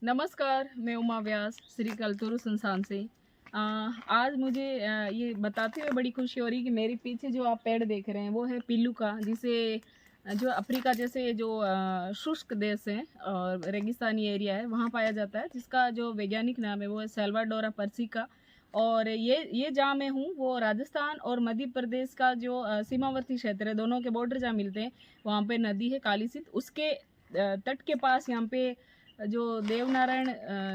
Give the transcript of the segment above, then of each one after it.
नमस्कार, मैं उमा व्यास श्री कलतुरु संस्थान से। आज मुझे ये बताते हुए बड़ी खुशी हो रही कि मेरे पीछे जो आप पेड़ देख रहे हैं वो है पिल्लू का, जिसे जो अफ्रीका जैसे जो शुष्क देश है और रेगिस्तानी एरिया है वहाँ पाया जाता है, जिसका जो वैज्ञानिक नाम है वो है सेल्वाडोरा पर्सिका। और ये जहाँ मैं हूँ वो राजस्थान और मध्य प्रदेश का जो सीमावर्ती क्षेत्र है, दोनों के बॉर्डर जहाँ मिलते हैं वहाँ पे नदी है काली सिंध, उसके तट के पास यहाँ पे जो देवनारायण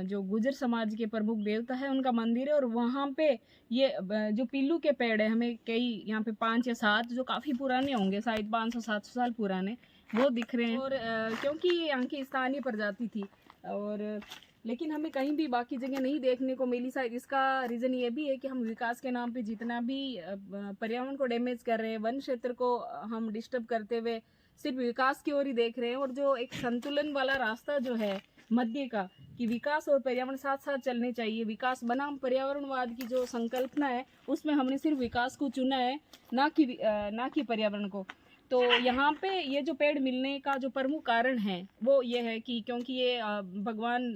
जो गुजर समाज के प्रमुख देवता है उनका मंदिर है। और वहाँ पे ये जो पिल्लू के पेड़ है, हमें कई यहाँ पे 5 या 7 जो काफ़ी पुराने होंगे, शायद 500-700 साल पुराने, वो दिख रहे हैं। और क्योंकि ये यहाँ की स्थानीय प्रजाति थी और लेकिन हमें कहीं भी बाकी जगह नहीं देखने को मिली। शायद इसका रीज़न ये भी है कि हम विकास के नाम पे जितना भी पर्यावरण को डैमेज कर रहे हैं, वन क्षेत्र को हम डिस्टर्ब करते हुए सिर्फ विकास की ओर ही देख रहे हैं। और जो एक संतुलन वाला रास्ता जो है मध्य का, कि विकास और पर्यावरण साथ साथ चलने चाहिए, विकास बनाम पर्यावरणवाद की जो संकल्पना है उसमें हमने सिर्फ विकास को चुना है, ना कि पर्यावरण को। तो यहाँ पे ये जो पेड़ मिलने का जो प्रमुख कारण है वो ये है कि क्योंकि ये भगवान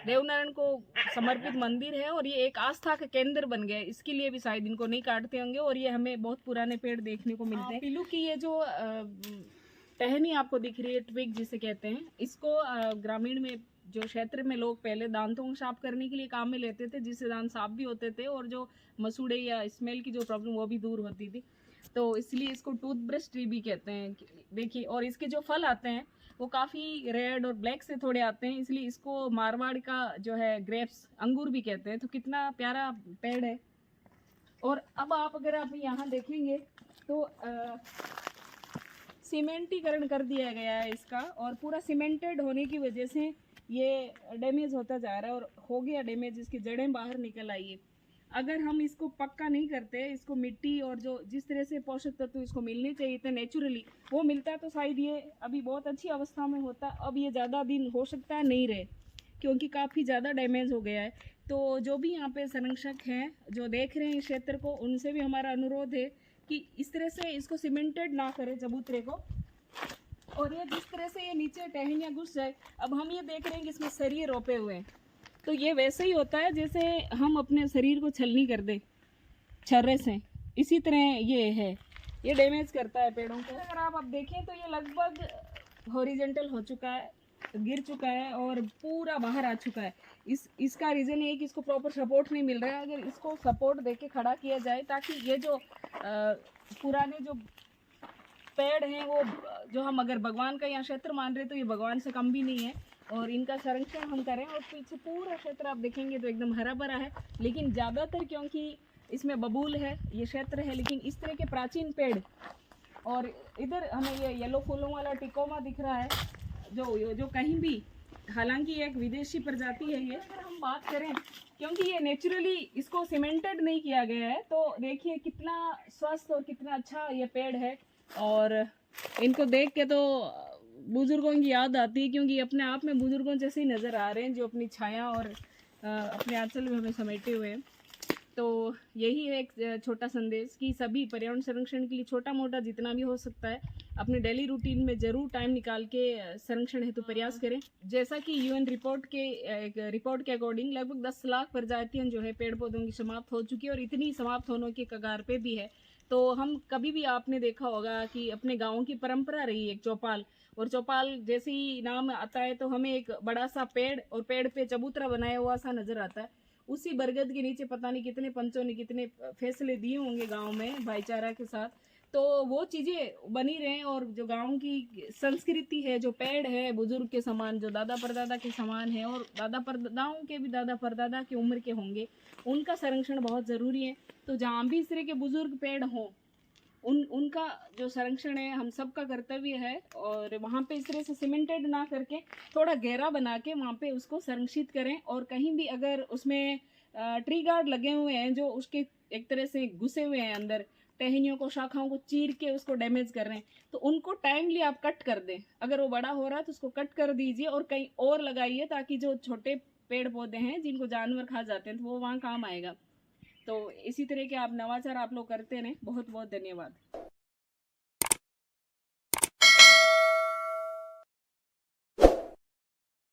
देवनारायण को समर्पित मंदिर है और ये एक आस्था का केंद्र बन गया है, इसके लिए भी शायद इनको नहीं काटते होंगे। और ये हमें बहुत पुराने पेड़ देखने को मिलते हैं। पिल्लू की ये जो टहनी आपको दिख रही है, ट्विग जिसे कहते हैं, इसको ग्रामीण में जो क्षेत्र में लोग पहले दांतों को साफ करने के लिए काम में लेते थे, जिससे दांत साफ भी होते थे और जो मसूड़े या स्मेल की जो प्रॉब्लम वो भी दूर होती थी। तो इसलिए इसको टूथब्रश ट्री भी कहते हैं। देखिए, और इसके जो फल आते हैं वो काफ़ी रेड और ब्लैक से थोड़े आते हैं, इसलिए इसको मारवाड़ का जो है ग्रेप्स अंगूर भी कहते हैं। तो कितना प्यारा पेड़ है। और अब अगर आप यहाँ देखेंगे तो सीमेंटीकरण कर दिया गया है इसका, और पूरा सीमेंटेड होने की वजह से ये डैमेज होता जा रहा है और हो गया डैमेज, इसकी जड़ें बाहर निकल आई है। अगर हम इसको पक्का नहीं करते, इसको मिट्टी और जो जिस तरह से पोषक तत्व इसको मिलने चाहिए थे नेचुरली वो मिलता, तो शायद ये अभी बहुत अच्छी अवस्था में होता। अब ये ज़्यादा दिन हो सकता है नहीं रहे, क्योंकि काफ़ी ज़्यादा डैमेज हो गया है। तो जो भी यहाँ पे संरक्षक हैं जो देख रहे हैं इस क्षेत्र को, उनसे भी हमारा अनुरोध है कि इस तरह से इसको सीमेंटेड ना करें चबूतरे को, और ये जिस तरह से ये नीचे टहनियाँ घुस जाए। अब हम ये देख रहे हैं कि इसमें शरीर रोपे हुए हैं, तो ये वैसे ही होता है जैसे हम अपने शरीर को छलनी कर दें छर्रे से, इसी तरह ये है, ये डैमेज करता है पेड़ों को। अगर आप अब देखें तो ये लगभग हॉरिजेंटल हो चुका है, गिर चुका है और पूरा बाहर आ चुका है। इसका रीज़न ये है कि इसको प्रॉपर सपोर्ट नहीं मिल रहा है। अगर इसको सपोर्ट देके खड़ा किया जाए, ताकि ये जो पुराने जो पेड़ हैं वो, जो हम अगर भगवान का यहाँ क्षेत्र मान रहे तो ये भगवान से कम भी नहीं है, और इनका संरक्षण हम करें। और पीछे पूरा क्षेत्र आप देखेंगे तो एकदम हरा भरा है, लेकिन ज़्यादातर क्योंकि इसमें बबूल है ये क्षेत्र है, लेकिन इस तरह के प्राचीन पेड़, और इधर हमें ये येलो फूलों वाला टिकोमा दिख रहा है जो कहीं भी, हालांकि एक विदेशी प्रजाति है ये। अगर हम बात करें, क्योंकि ये नेचुरली इसको सीमेंटेड नहीं किया गया है, तो देखिए कितना स्वस्थ और कितना अच्छा ये पेड़ है। और इनको देख के तो बुजुर्गों की याद आती है, क्योंकि अपने आप में बुजुर्गों जैसे ही नज़र आ रहे हैं, जो अपनी छाया और अपने आंचल में हमें समेटे हुए हैं। तो यही है एक छोटा संदेश कि सभी पर्यावरण संरक्षण के लिए छोटा मोटा जितना भी हो सकता है अपने डेली रूटीन में ज़रूर टाइम निकाल के संरक्षण हेतु प्रयास करें। जैसा कि यूएन रिपोर्ट के अकॉर्डिंग लगभग 10 लाख प्रजातियां जो है पेड़ पौधों की समाप्त हो चुकी है, और इतनी समाप्त होने के कगार पे भी है। तो हम कभी भी, आपने देखा होगा कि अपने गाँव की परंपरा रही एक चौपाल, और चौपाल जैसे ही नाम आता है तो हमें एक बड़ा सा पेड़ और पेड़ पे चबूतरा बनाया हुआ सा नजर आता है। उसी बरगद के नीचे पता नहीं कितने पंचों ने कितने फैसले दिए होंगे गांव में भाईचारा के साथ। तो वो चीज़ें बनी रहें, और जो गांव की संस्कृति है, जो पेड़ है बुजुर्ग के समान, जो दादा परदादा के समान है, और दादा परदादाओं के भी दादा परदादा की उम्र के होंगे, उनका संरक्षण बहुत ज़रूरी है। तो जहाँ भी इस तरह के बुजुर्ग पेड़ हों, उनका जो संरक्षण है हम सबका कर्तव्य है। और वहाँ पे इस तरह से सीमेंटेड ना करके थोड़ा गहरा बना के वहाँ पे उसको संरक्षित करें। और कहीं भी अगर उसमें ट्री गार्ड लगे हुए हैं जो उसके एक तरह से घुसे हुए हैं अंदर, टहनियों को, शाखाओं को चीर के उसको डैमेज कर रहे हैं, तो उनको टाइमली आप कट कर दें। अगर वो बड़ा हो रहा है तो उसको कट कर दीजिए और कहीं और लगाइए, ताकि जो छोटे पेड़ पौधे हैं जिनको जानवर खा जाते हैं तो वो वहाँ काम आएगा। तो इसी तरह के आप नवाचार आप लोग करते रहें। बहुत बहुत धन्यवाद।